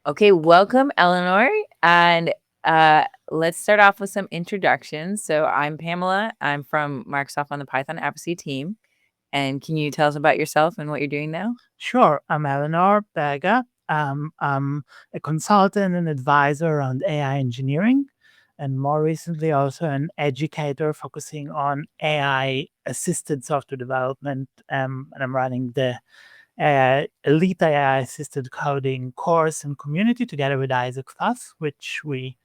Okay, welcome, Eleanor. And let's start off with some introductions. So I'm Pamela. I'm from Microsoft on the Python advocacy team. And can you tell us about yourself and what you're doing now? Sure. I'm Eleanor Berger. I'm a consultant and advisor on AI engineering, and more recently, also an educator focusing on AI assisted software development. And I'm running the Elite AI assisted coding course and community together with Isaac Fuss, which we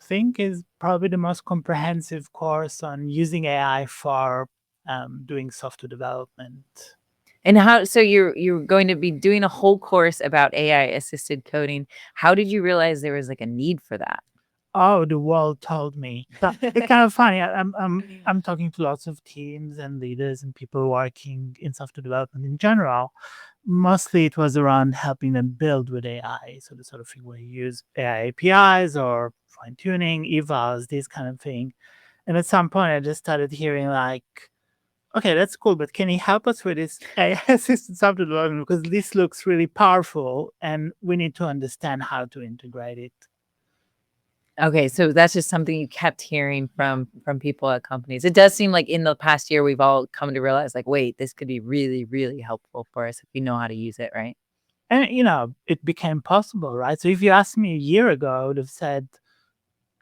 think is probably the most comprehensive course on using AI for doing software development. And so you're going to be doing a whole course about AI assisted coding. How did you realize there was like a need for that? Oh, the world told me. So it's kind of funny. I'm talking to lots of teams and leaders and people working in software development in general. Mostly it was around helping them build with AI. So the sort of thing where you use AI APIs or fine tuning, evals, this kind of thing. And at some point I just started hearing like, okay, that's cool, but can you help us with this AI assisted software development? Because this looks really powerful and we need to understand how to integrate it. Okay, so that's just something you kept hearing from people at companies. It does seem like in the past year we've all come to realize like, wait, this could be really, really helpful for us if we know how to use it, right? And it became possible, right? So if you asked me a year ago, I would have said,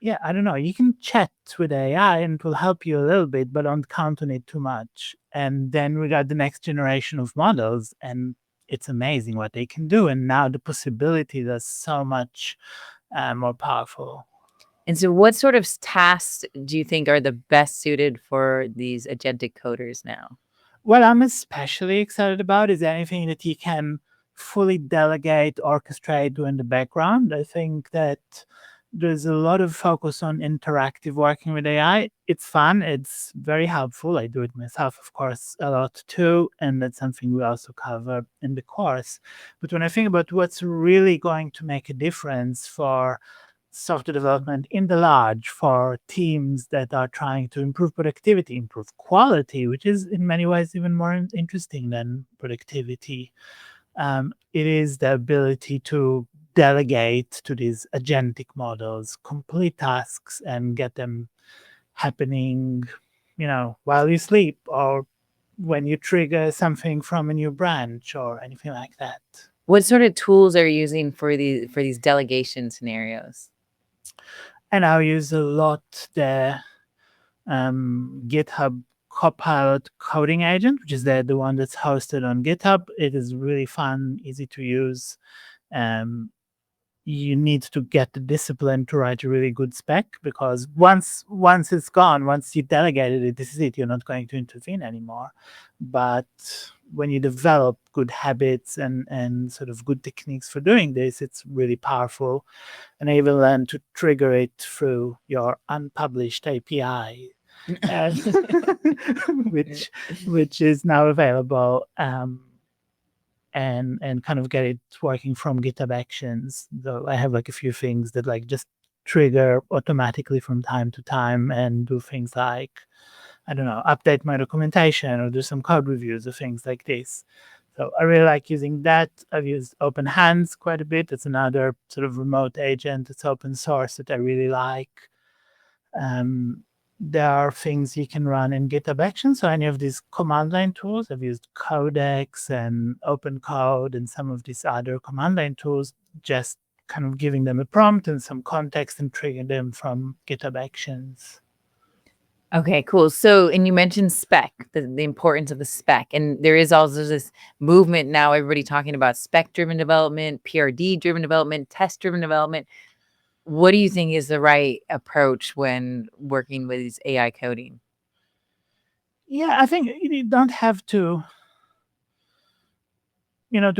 yeah, I don't know, you can chat with AI and it will help you a little bit, but don't count on it too much. And then we got the next generation of models, and it's amazing what they can do. And now the possibilities are so much more powerful. And so what sort of tasks do you think are the best suited for these agentic coders now? What I'm especially excited about is anything that you can fully delegate, orchestrate, do in the background. I think that there's a lot of focus on interactive working with AI. It's fun, it's very helpful. I do it myself, of course, a lot too. And that's something we also cover in the course. But when I think about what's really going to make a difference for software development in the large for teams that are trying to improve productivity, improve quality, which is in many ways even more interesting than productivity. It is the ability to delegate to these agentic models, complete tasks, and get them happening, while you sleep or when you trigger something from a new branch or anything like that. What sort of tools are you using for these delegation scenarios? And I use a lot the GitHub Copilot coding agent, which is the one that's hosted on GitHub. It is really fun, easy to use. Um, you need to get the discipline to write a really good spec, because once it's gone, once you delegated it, this is it. You're not going to intervene anymore. But when you develop good habits and sort of good techniques for doing this, it's really powerful. And I even learned to trigger it through your unpublished API, uh, which which is now available, and kind of get it working from GitHub Actions. Though I have like a few things that like just trigger automatically from time to time and do things like, I don't know, update my documentation or do some code reviews or things like this. So I really like using that. I've used Open Hands quite a bit. It's another sort of remote agent. It's open source that I really like. Um, there are things you can run in GitHub Actions. So any of these command line tools, I've used Codex and Open Code and some of these other command line tools, just kind of giving them a prompt and some context and triggering them from GitHub Actions. Okay, cool. So, and you mentioned spec, the importance of the spec. And there is also this movement now, everybody talking about spec driven development, PRD driven development, test driven development. What do you think is the right approach when working with these AI coding? Yeah, I think you don't have to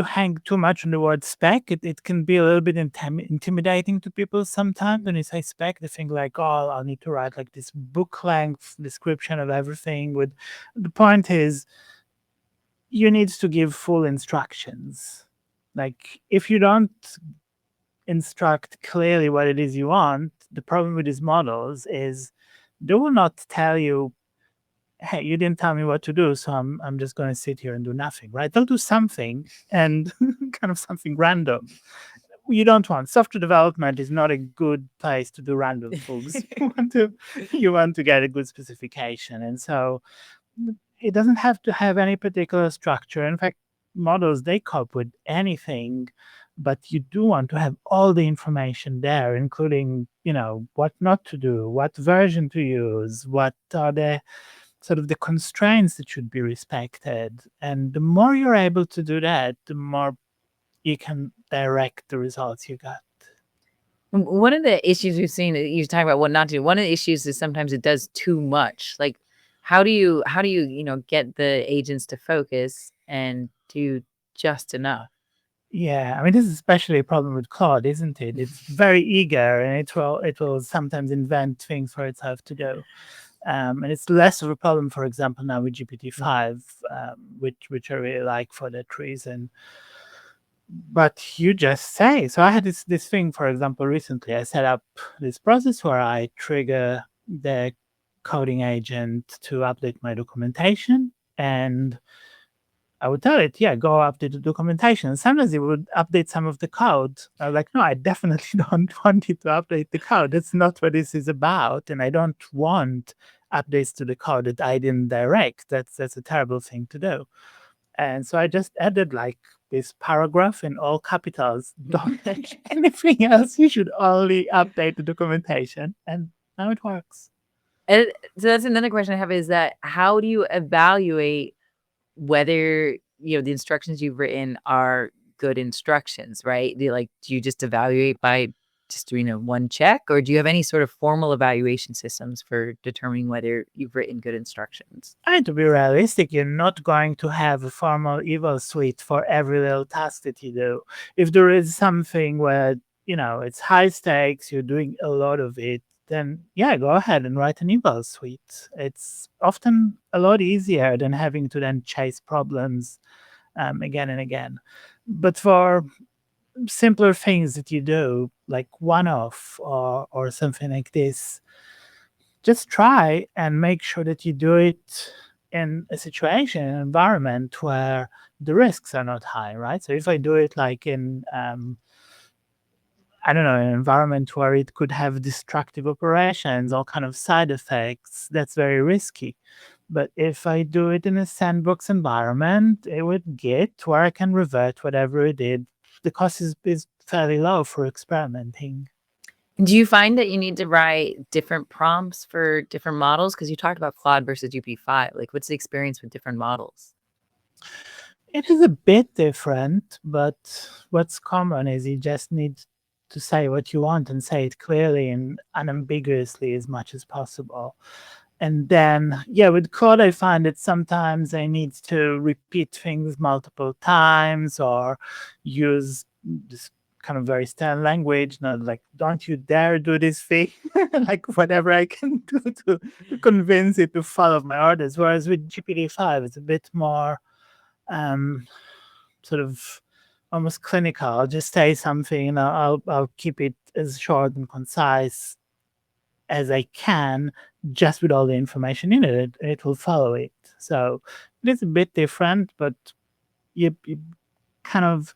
hang too much on the word spec. It can be a little bit intimidating to people sometimes when you say spec. They think like, oh, I'll need to write like this book length description of everything. With the point is, you need to give full instructions. Like if you don't instruct clearly what it is you want, the problem with these models is they will not tell you, hey, you didn't tell me what to do, so I'm just going to sit here and do nothing, right? They'll do something and kind of something random. you don't want. Software development is not a good place to do random bugs. You want to get a good specification, and so it doesn't have to have any particular structure. In fact, models, they cope with anything, but you do want to have all the information there, including, what not to do, what version to use, what are the sort of the constraints that should be respected. And the more you're able to do that, the more you can direct the results you got. One of the issues we've seen, you talk about what not to do. One of the issues is sometimes it does too much. Like, how do you get the agents to focus and do just enough? Yeah, I mean, this is especially a problem with Claude, isn't it? It's very eager, and it will sometimes invent things for itself to do. And it's less of a problem, for example, now with GPT-5, which I really like for that reason. But you just say. So I had this thing, for example, recently. I set up this process where I trigger the coding agent to update my documentation, and I would tell it, yeah, go update the documentation. And sometimes it would update some of the code. I was like, no, I definitely don't want it to update the code. That's not what this is about. And I don't want updates to the code that I didn't direct. That's a terrible thing to do. And so I just added like this paragraph in all capitals. Don't touch anything else. You should only update the documentation. And now it works. And so that's another question I have, is that how do you evaluate whether the instructions you've written are good instructions, right? Do you just evaluate by just doing one check, or do you have any sort of formal evaluation systems for determining whether you've written good instructions? And to be realistic, you're not going to have a formal Evals suite for every little task that you do. If there is something where it's high stakes, you're doing a lot of it, then yeah, go ahead and write an Evals suite. It's often a lot easier than having to then chase problems again and again. But for simpler things that you do, like one-off or something like this, just try and make sure that you do it in a situation, an environment where the risks are not high, right? So if I do it like in I don't know, an environment where it could have destructive operations, all kind of side effects, that's very risky. But if I do it in a sandbox environment, it would Git, where I can revert whatever it did, the cost is fairly low for experimenting. Do you find that you need to write different prompts for different models? Because you talked about Claude versus GPT-5. Like, what's the experience with different models? It is a bit different, but what's common is you just need to say what you want and say it clearly and unambiguously as much as possible. And then, yeah, with Claude, I find that sometimes I need to repeat things multiple times or use this kind of very stern language, not like, don't you dare do this thing, like whatever I can do to convince it to follow my orders. Whereas with GPT-5, it's a bit more sort of almost clinical. I'll just say something and I'll keep it as short and concise as I can, just with all the information in it. It will follow it. So it is a bit different, but you kind of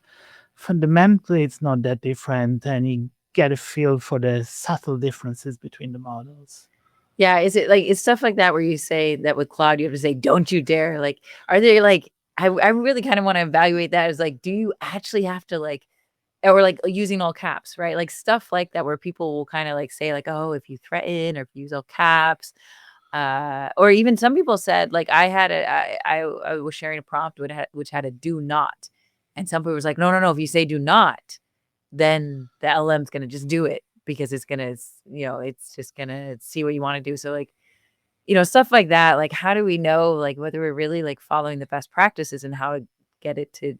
fundamentally it's not that different, and you get a feel for the subtle differences between the models. Yeah, is it like, it's stuff like that where you say that with Claude, you have to say, don't you dare. Like, are they like, I really kind of want to evaluate that as like, do you actually have to like, or like using all caps, right? Like stuff like that where people will kind of like say like, oh, if you threaten or if you use all caps, or even some people said like I was sharing a prompt which had a do not, and some people was like, no, if you say do not, then the LM's gonna just do it because it's gonna it's just gonna see what you want to do. So like stuff like that. Like, how do we know like whether we're really like following the best practices and how to get it to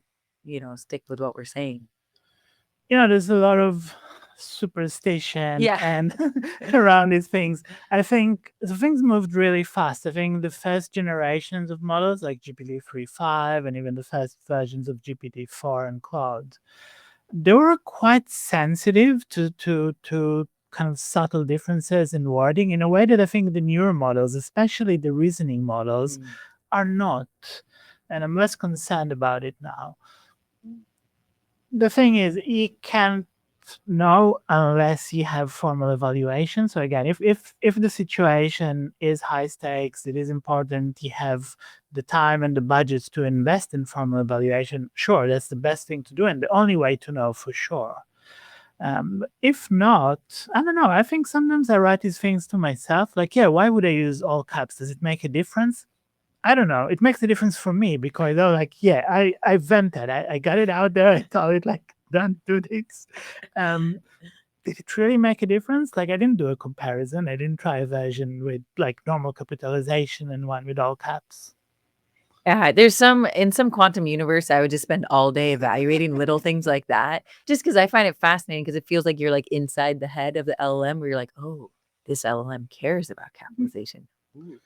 stick with what we're saying? There's a lot of superstition Yeah. and around these things. I think the things moved really fast. I think the first generations of models like GPT-3.5 and even the first versions of GPT-4 and Claude, they were quite sensitive to kind of subtle differences in wording in a way that I think the newer models, especially the reasoning models, are not. And I'm less concerned about it now. The thing is, you can no, unless you have formal evaluation. So again, if the situation is high stakes, it is important you have the time and the budgets to invest in formal evaluation. Sure, that's the best thing to do and the only way to know for sure. If not, I don't know. I think sometimes I write these things to myself, like, yeah, why would I use all caps? Does it make a difference? I don't know. It makes a difference for me because I'm like, yeah, I vented. I got it out there. I told it like, don't do this. Did it really make a difference? Like, I didn't do a comparison. I didn't try a version with like normal capitalization and one with all caps. Yeah, in some quantum universe, I would just spend all day evaluating little things like that, just because I find it fascinating because it feels like you're like inside the head of the LLM where you're like, oh, this LLM cares about capitalization. Ooh.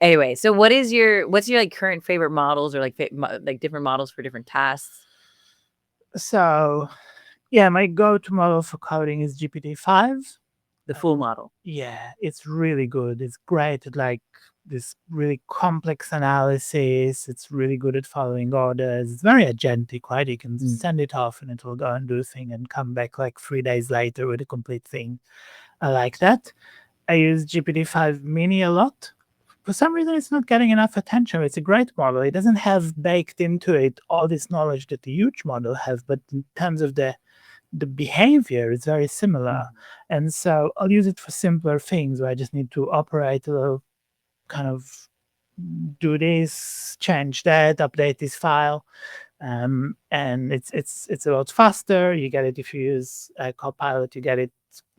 Anyway, so what's your like current favorite models or like like different models for different tasks? So, yeah, my go-to model for coding is GPT-5. The full model. Yeah, it's really good. It's great at like this really complex analysis. It's really good at following orders. It's very agentic, right? You can send it off and it will go and do a thing and come back like 3 days later with a complete thing. I like that. I use GPT-5 Mini a lot. For some reason, it's not getting enough attention. It's a great model. It doesn't have baked into it all this knowledge that the huge model has, but in terms of the behavior is very similar. And so I'll use it for simpler things where I just need to operate a little, kind of do this, change that, update this file. And it's a lot faster. You get it if you use Copilot, you get it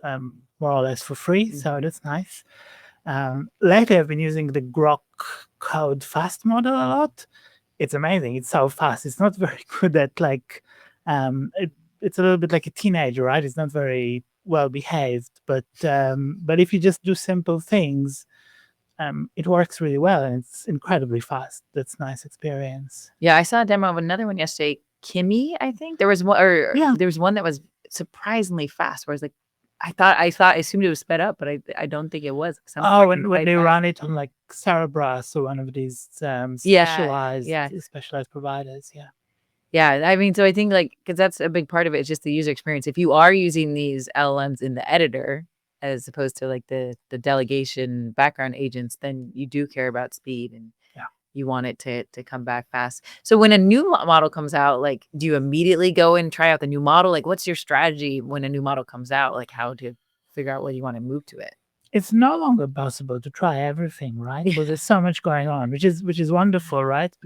more or less for free. So that's nice. Lately, I've been using the Grok code fast model a lot. It's amazing. It's so fast. It's not very good at like, it's a little bit like a teenager, right? It's not very well behaved, but if you just do simple things, it works really well and it's incredibly fast. That's a nice experience. Yeah, I saw a demo of another one yesterday. Kimmy, I think there was one, or there was one that was surprisingly fast. Where I was like, I assumed it was sped up, but I don't think it was. Oh, when they run it on like Cerebras or one of these specialized providers, yeah. Yeah, I mean, so I think like because that's a big part of it is just the user experience. If you are using these LLMs in the editor as opposed to like the delegation background agents, then you do care about speed and you want it to come back fast. So when a new model comes out, like, do you immediately go and try out the new model? Like, what's your strategy when a new model comes out? Like, how to figure out whether you want to move to it? It's no longer possible to try everything, right? Because there's so much going on, which is wonderful, right?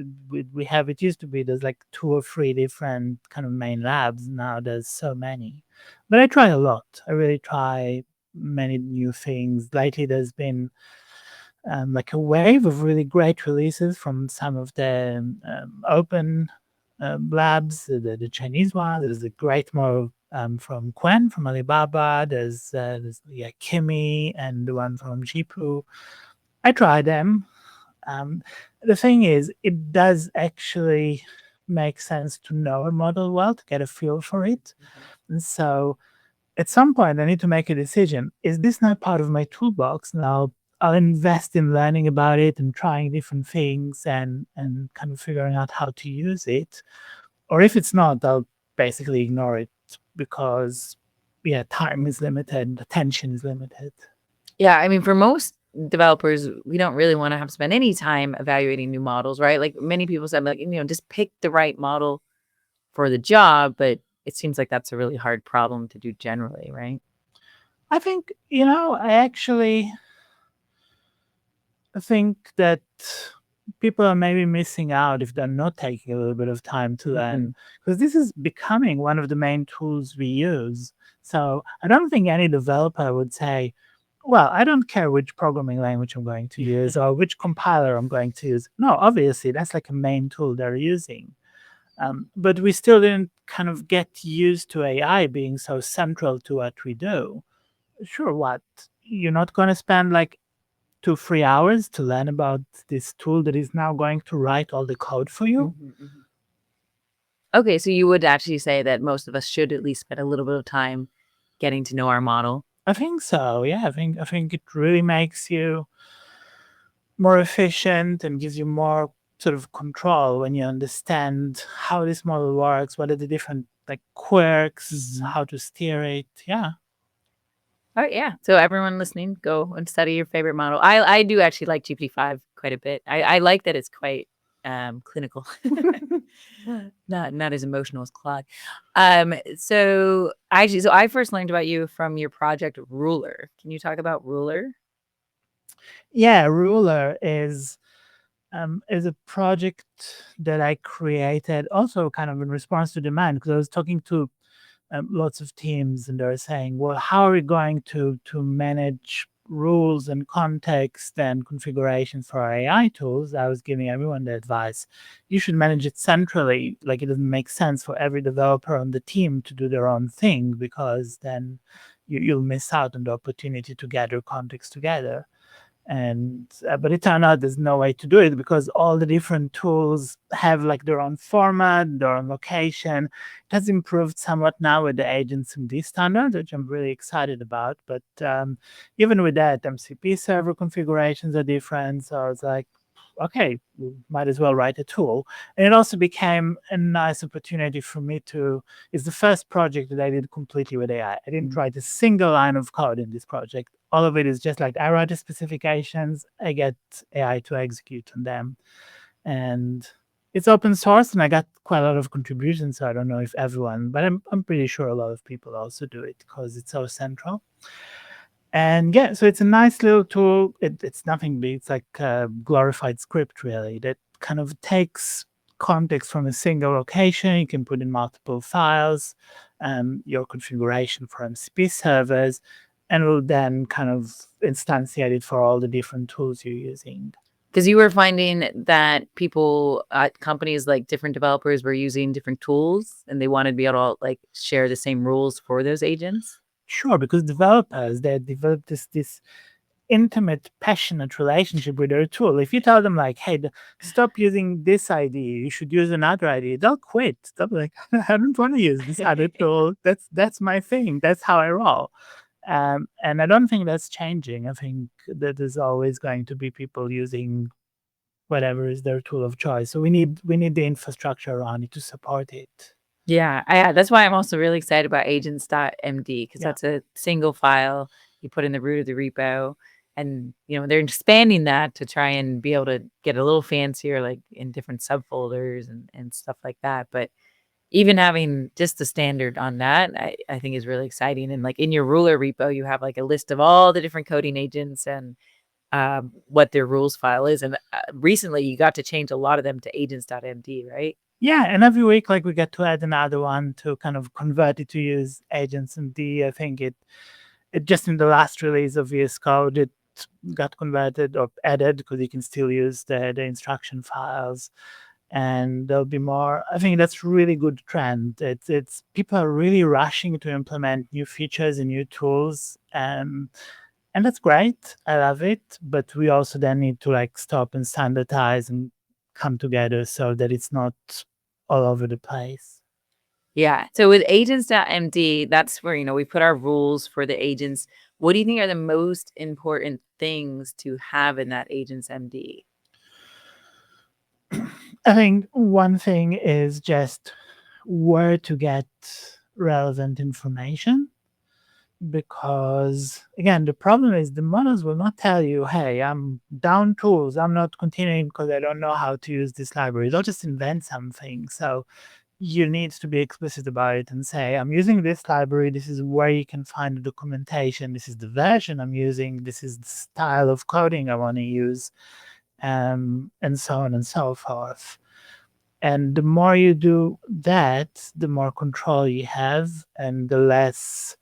We have, it used to be there's like 2 or 3 different kind of main labs. Now there's so many. But I try a lot. I really try many new things. Lately there's been like a wave of really great releases from some of the open labs, the Chinese one. There's a great model from Quen from Alibaba. There's Kimi and the one from Jipu. I tried them. The thing is, it does actually make sense to know a model well, to get a feel for it. And so at some point, I need to make a decision. Is this not part of my toolbox? Now I'll invest in learning about it and trying different things and kind of figuring out how to use it. Or if it's not, I'll basically ignore it because, yeah, time is limited, attention is limited. Yeah, I mean, for most developers, we don't really want to have to spend any time evaluating new models, right? Like many people said, like, just pick the right model for the job, but it seems like that's a really hard problem to do generally, right? I think, I actually think that people are maybe missing out if they're not taking a little bit of time to learn, because this is becoming one of the main tools we use. So I don't think any developer would say, well, I don't care which programming language I'm going to use or which compiler I'm going to use. No, obviously, that's like a main tool they're using. But we still didn't kind of get used to AI being so central to what we do. Sure, what? You're not going to spend like 2-3 hours to learn about this tool that is now going to write all the code for you? Okay, so you would actually say that most of us should at least spend a little bit of time getting to know our model. I think so. Yeah, I think it really makes you more efficient and gives you more sort of control when you understand how this model works, what are the different like quirks, Mhm. how to steer it. Yeah. All right, yeah. So everyone listening, go and study your favorite model. I do actually like GPT-5 quite a bit. I like that it's quite clinical, not as emotional as Claude. So I first learned about you from your project Ruler. Can you talk about Ruler? Yeah, Ruler is a project that I created also kind of in response to demand, because I was talking to lots of teams and they're saying, well, how are we going to manage rules and context and configuration for our AI tools? I was giving everyone the advice, you should manage it centrally. Like, it doesn't make sense for every developer on the team to do their own thing, because then you'll miss out on the opportunity to gather context together. And but it turned out there's no way to do it, because all the different tools have like their own format, their own location. It has improved somewhat now with the agents.md standard, which I'm really excited about. But even with that, MCP server configurations are different. So I was like, okay, we might as well write a tool. And it also became a nice opportunity for me to, it's the first project that I did completely with AI. I didn't write a single line of code in this project. All of it is just like, I write the specifications, I get AI to execute on them. And it's open source, and I got quite a lot of contributions. So I don't know if everyone, but I'm pretty sure a lot of people also do it because it's so central. And yeah, so it's a nice little tool. It's nothing big. It's like a glorified script, really, that kind of takes context from a single location. You can put in multiple files, your configuration for MCP servers, and will then kind of instantiate it for all the different tools you're using. Because you were finding that people at companies, like different developers, were using different tools, and they wanted to be able to like share the same rules for those agents. Sure, because developers, they develop this intimate, passionate relationship with their tool. If you tell them like, hey, stop using this ID, you should use another ID, they'll quit. They'll be like, I don't want to use this other tool. That's my thing. That's how I roll. And I don't think that's changing. I think that there's always going to be people using whatever is their tool of choice. So we need the infrastructure around it to support it. Yeah, that's why I'm also really excited about agents.md, because Yeah. that's a single file you put in the root of the repo. And, they're expanding that to try and be able to get a little fancier, like in different subfolders and stuff like that. But even having just the standard on that, I think is really exciting. And like in your Ruler repo, you have like a list of all the different coding agents and what their rules file is. And recently you got to change a lot of them to agents.md, right? Yeah, and every week, like, we get to add another one to kind of convert it to use agents.md. I think it just in the last release of vscode, it got converted or added, because you can still use the instruction files. And there'll be more. I think that's really good trend. It's people are really rushing to implement new features and new tools. And that's great. I love it. But we also then need to like stop and standardize and come together so that it's not all over the place. Yeah. So with agents.md, that's where, we put our rules for the agents. What do you think are the most important things to have in that agents.md? I think one thing is just where to get relevant information. Because again, the problem is the models will not tell you, hey, I'm down tools, I'm not continuing because I don't know how to use this library. They'll just invent something. So you need to be explicit about it and say, I'm using this library, this is where you can find the documentation, this is the version I'm using, this is the style of coding I want to use, and so on and so forth. And the more you do that, the more control you have, and the less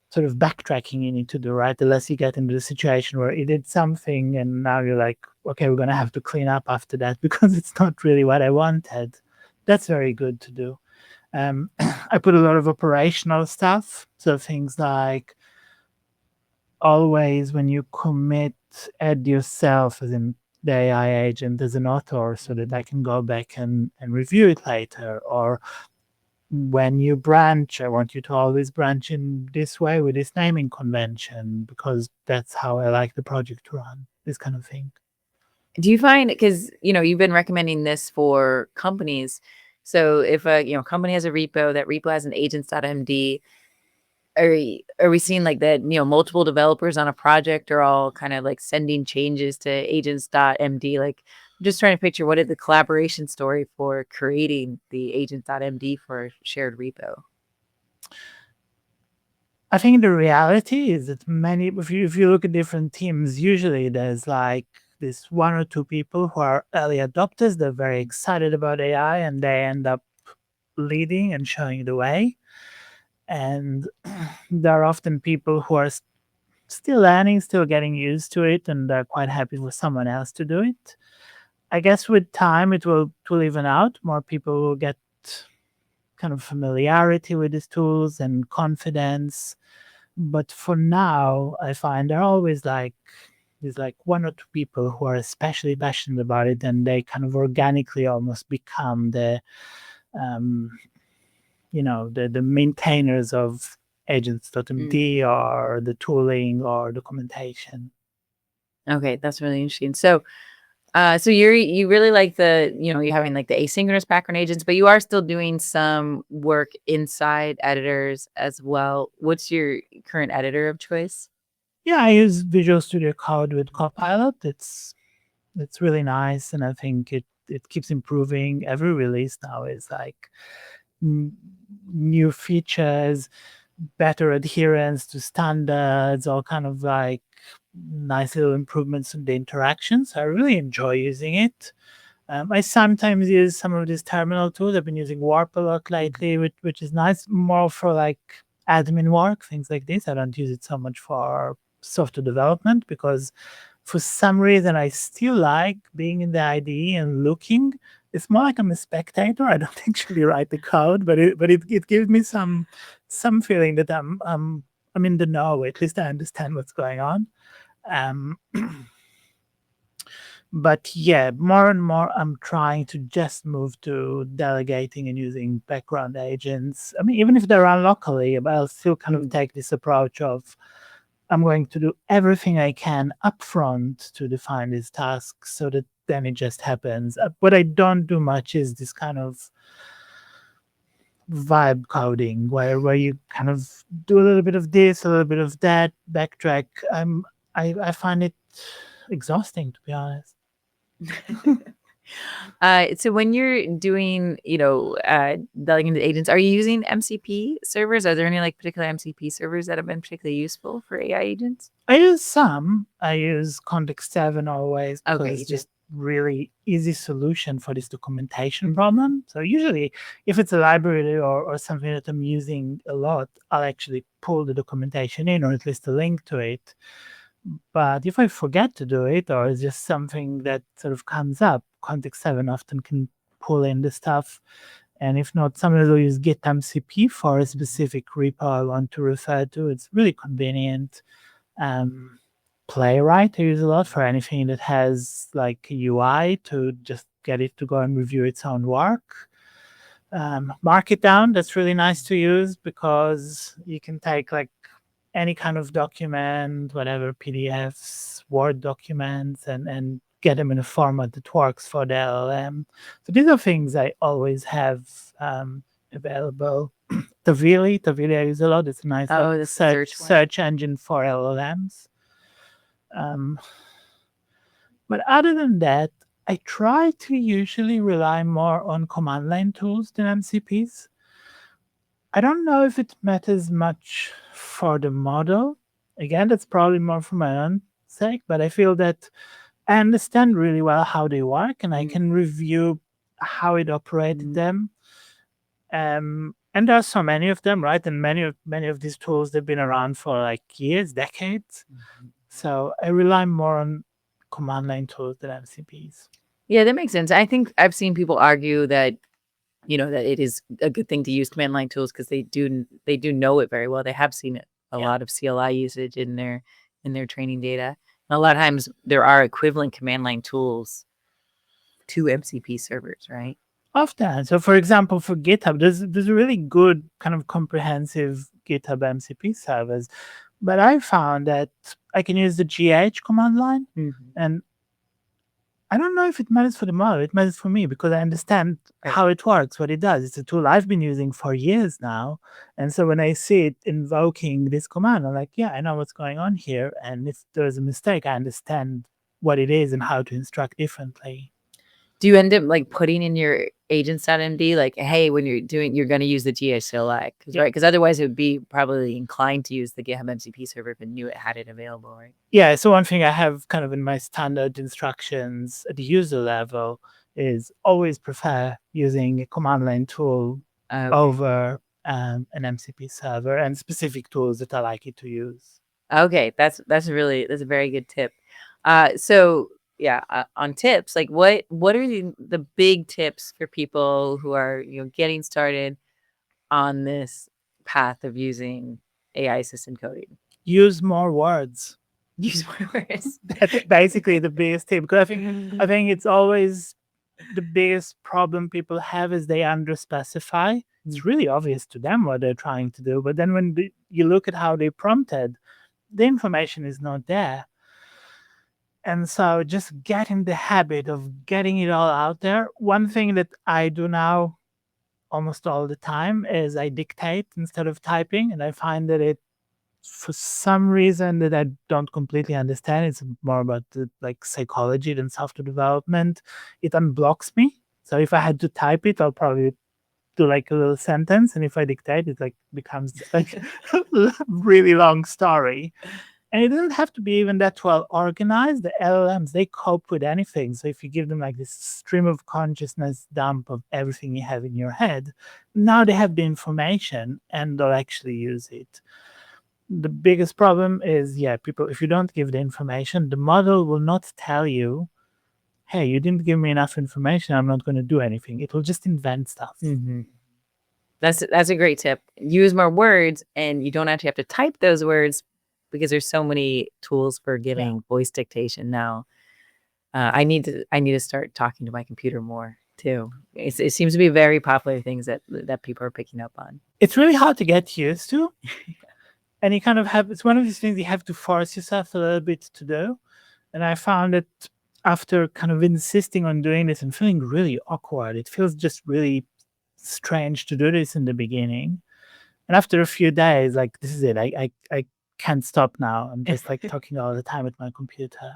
sort of backtracking you need to do, right? The less you get into the situation where you did something and now you're like, okay, we're going to have to clean up after that because it's not really what I wanted. That's very good to do. I put a lot of operational stuff. So things like, always when you commit, add yourself, as in the AI agent, as an author, so that I can go back and review it later. Or when you branch, I want you to always branch in this way with this naming convention, because that's how I like the project to run, this kind of thing. Do you find, because, you've been recommending this for companies, So if a company has a repo, that repo has an agents.md, are we seeing like that, multiple developers on a project are all kind of like sending changes to agents.md? Like, I'm just trying to picture what is the collaboration story for creating the agents.md for shared repo. I think the reality is that if you look at different teams, usually there's like this one or two people who are early adopters. They're very excited about AI and they end up leading and showing the way. And there are often people who are still learning, still getting used to it, and they're quite happy for someone else to do it. I guess with time it will even out. More people will get kind of familiarity with these tools and confidence. But for now, I find there are always there's like one or two people who are especially passionate about it, and they kind of organically almost become the the maintainers of agents.md or the tooling or documentation. Okay, that's really interesting. So you really like you're having like the asynchronous background agents, but you are still doing some work inside editors as well. What's your current editor of choice? Yeah, I use Visual Studio Code with Copilot. It's really nice, and I think it keeps improving. Every release now is like new features, better adherence to standards, all kind of like nice little improvements in the interactions. I really enjoy using it. I sometimes use some of these terminal tools. I've been using Warp a lot lately, which is nice, more for like admin work, things like this. I don't use it so much for software development because for some reason I still like being in the IDE and looking. It's more like I'm a spectator. I don't actually write the code, but it gives me some feeling that I'm in the know. At least I understand what's going on. But yeah, more and more I'm trying to just move to delegating and using background agents. I mean, even if they run locally, but I'll still kind of take this approach of I'm going to do everything I can upfront to define these tasks so that then it just happens. What I don't do much is this kind of vibe coding where you kind of do a little bit of this, a little bit of that, backtrack. I find it exhausting, to be honest. So when you're doing, delegating to agents, are you using MCP servers? Are there any like particular MCP servers that have been particularly useful for AI agents? I use some. I use Context 7 always because Okay, it's just really easy solution for this documentation problem. So usually if it's a library or something that I'm using a lot, I'll actually pull the documentation in or at least a link to it. But if I forget to do it or it's just something that sort of comes up, Context 7 often can pull in the stuff. And if not, sometimes I'll use Git MCP for a specific repo I want to refer to. It's really convenient. Playwright I use a lot for anything that has like a UI to just get it to go and review its own work. Markdown, that's really nice to use because you can take like any kind of document, whatever, PDFs, Word documents, and get them in a format that works for the LLM. So these are things I always have available. Tavili I use a lot. It's a nice search engine for LLMs. But other than that, I try to usually rely more on command line tools than MCPs. I don't know if it matters much for the model. Again, that's probably more for my own sake, but I feel that I understand really well how they work and I can review how it operated them. And there are so many of them, right? And many of these tools, they've been around for like years, decades. So I rely more on command line tools than MCPs. Yeah, that makes sense. I think I've seen people argue that that it is a good thing to use command line tools because they do know it very well. They have seen it a lot of CLI usage in their training data. And a lot of times there are equivalent command line tools to MCP servers, right? Often. So for example, for GitHub, there's a really good kind of comprehensive GitHub MCP service. But I found that I can use the GH command line and I don't know if it matters for the model. It matters for me because I understand Right. how it works, what it does. It's a tool I've been using for years now. And so when I see it invoking this command, I'm like, yeah, I know what's going on here. And if there's a mistake, I understand what it is and how to instruct differently. Do you end up like putting in your agents.md like, hey, when you're going to use the GSLI, Yeah. right? Because otherwise it would be probably inclined to use the GitHub MCP server if it knew it had it available, right? Yeah, so one thing I have kind of in my standard instructions at the user level is always prefer using a command line tool Okay. over an MCP server and specific tools that I like it to use. Okay, that's a very good tip. So yeah, on tips, like what are the big tips for people who are getting started on this path of using AI assistant coding? Use more words. Use more words. That's basically the biggest tip. Because I think it's always the biggest problem people have is they underspecify. It's really obvious to them what they're trying to do, but then when you look at how they prompted, the information is not there. And so just get in the habit of getting it all out there. One thing that I do now almost all the time is I dictate instead of typing, and I find that it, for some reason that I don't completely understand, it's more about the like psychology than software development, it unblocks me. So if I had to type it, I'll probably do like a little sentence, and if I dictate, it like becomes like a really long story. And it doesn't have to be even that well organized. The LLMs, they cope with anything. So if you give them like this stream of consciousness dump of everything you have in your head, now they have the information and they'll actually use it. The biggest problem is, people, if you don't give the information, the model will not tell you, hey, you didn't give me enough information, I'm not going to do anything. It will just invent stuff. Mm-hmm. That's a great tip. Use more words, and you don't actually have to type those words because there's so many tools for giving voice dictation now. I need to start talking to my computer more too. It seems to be very popular things that people are picking up on. It's really hard to get used to. And you kind of have, it's one of these things you have to force yourself a little bit to do. And I found that after kind of insisting on doing this and feeling really awkward, it feels just really strange to do this in the beginning. And after a few days, like, this is it. I can't stop now. I'm just like talking all the time with my computer.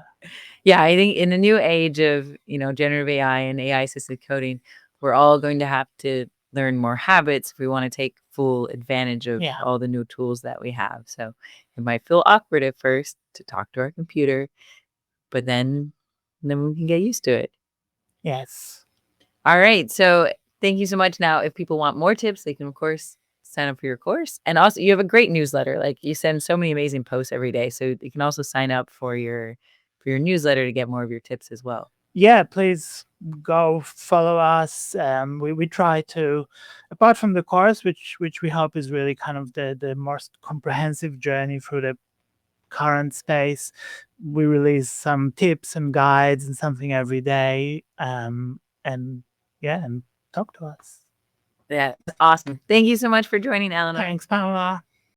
Yeah, I think in the new age of generative AI and AI assisted coding, we're all going to have to learn more habits if we want to take full advantage of all the new tools that we have. So it might feel awkward at first to talk to our computer, but then we can get used to it. Yes. All right. So thank you so much. Now, if people want more tips, they can, of course, sign up for your course. And also, you have a great newsletter. Like, you send so many amazing posts every day. So you can also sign up for your newsletter to get more of your tips as well. Yeah, please go follow us. We try to, apart from the course, which we hope is really kind of the most comprehensive journey through the current space, we release some tips and guides and something every day. And talk to us. Yeah, awesome. Thank you so much for joining, Eleanor. Thanks, Pamela.